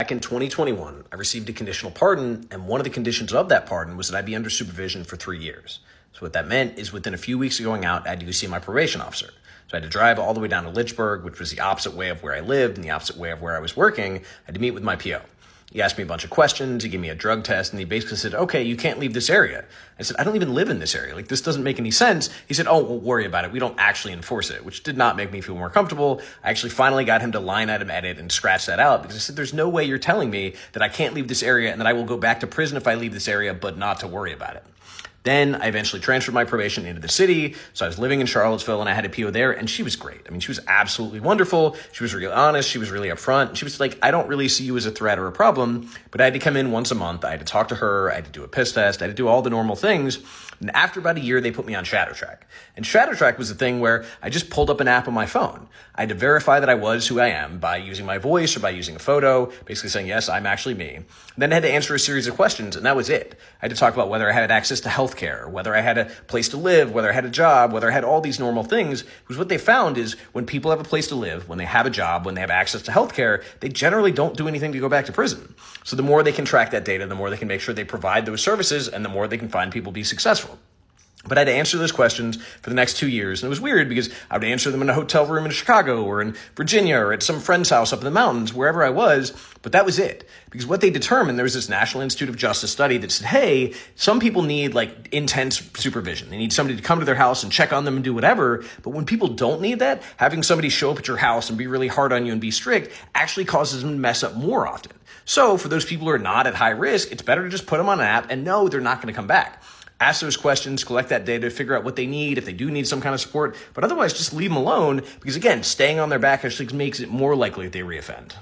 Back in 2021, I received a conditional pardon, and one of the conditions of that pardon was that I be under supervision for 3 years. So what that meant is within a few weeks of going out, I had to go see my probation officer. So I had to drive all the way down to Lynchburg, which was the opposite way of where I lived and the opposite way of where I was working. I had to meet with my PO. He asked me a bunch of questions. He gave me a drug test, and he basically said, okay, you can't leave this area. I said, I don't even live in this area. Like, this doesn't make any sense. He said, oh, don't worry about it. We don't actually enforce it, which did not make me feel more comfortable. I actually finally got him to line item edit and scratch that out because I said, there's no way you're telling me that I can't leave this area and that I will go back to prison if I leave this area, but not to worry about it. Then I eventually transferred my probation into the city. So I was living in Charlottesville and I had a PO there, and she was great. I mean, she was absolutely wonderful. She was really honest. She was really upfront. She was like, I don't really see you as a threat or a problem, but I had to come in once a month. I had to talk to her. I had to do a piss test. I had to do all the normal things. And after about a year, they put me on Shadow Track. And Shadow Track was a thing where I just pulled up an app on my phone. I had to verify that I was who I am by using my voice or by using a photo, basically saying, yes, I'm actually me. And then I had to answer a series of questions, and that was it. I had to talk about whether I had access to healthcare, whether I had a place to live, whether I had a job, whether I had all these normal things. Because what they found is when people have a place to live, when they have a job, when they have access to healthcare, they generally don't do anything to go back to prison. So the more they can track that data, the more they can make sure they provide those services, and the more they can find people be successful. But I had to answer those questions for the next 2 years. And it was weird because I would answer them in a hotel room in Chicago or in Virginia or at some friend's house up in the mountains, wherever I was. But that was it. Because what they determined, there was this National Institute of Justice study that said, hey, some people need like intense supervision. They need somebody to come to their house and check on them and do whatever. But when people don't need that, having somebody show up at your house and be really hard on you and be strict actually causes them to mess up more often. So for those people who are not at high risk, it's better to just put them on an app and know they're not going to come back. Ask those questions, collect that data, figure out what they need, if they do need some kind of support, but otherwise just leave them alone because, again, staying on their back actually makes it more likely that they reoffend.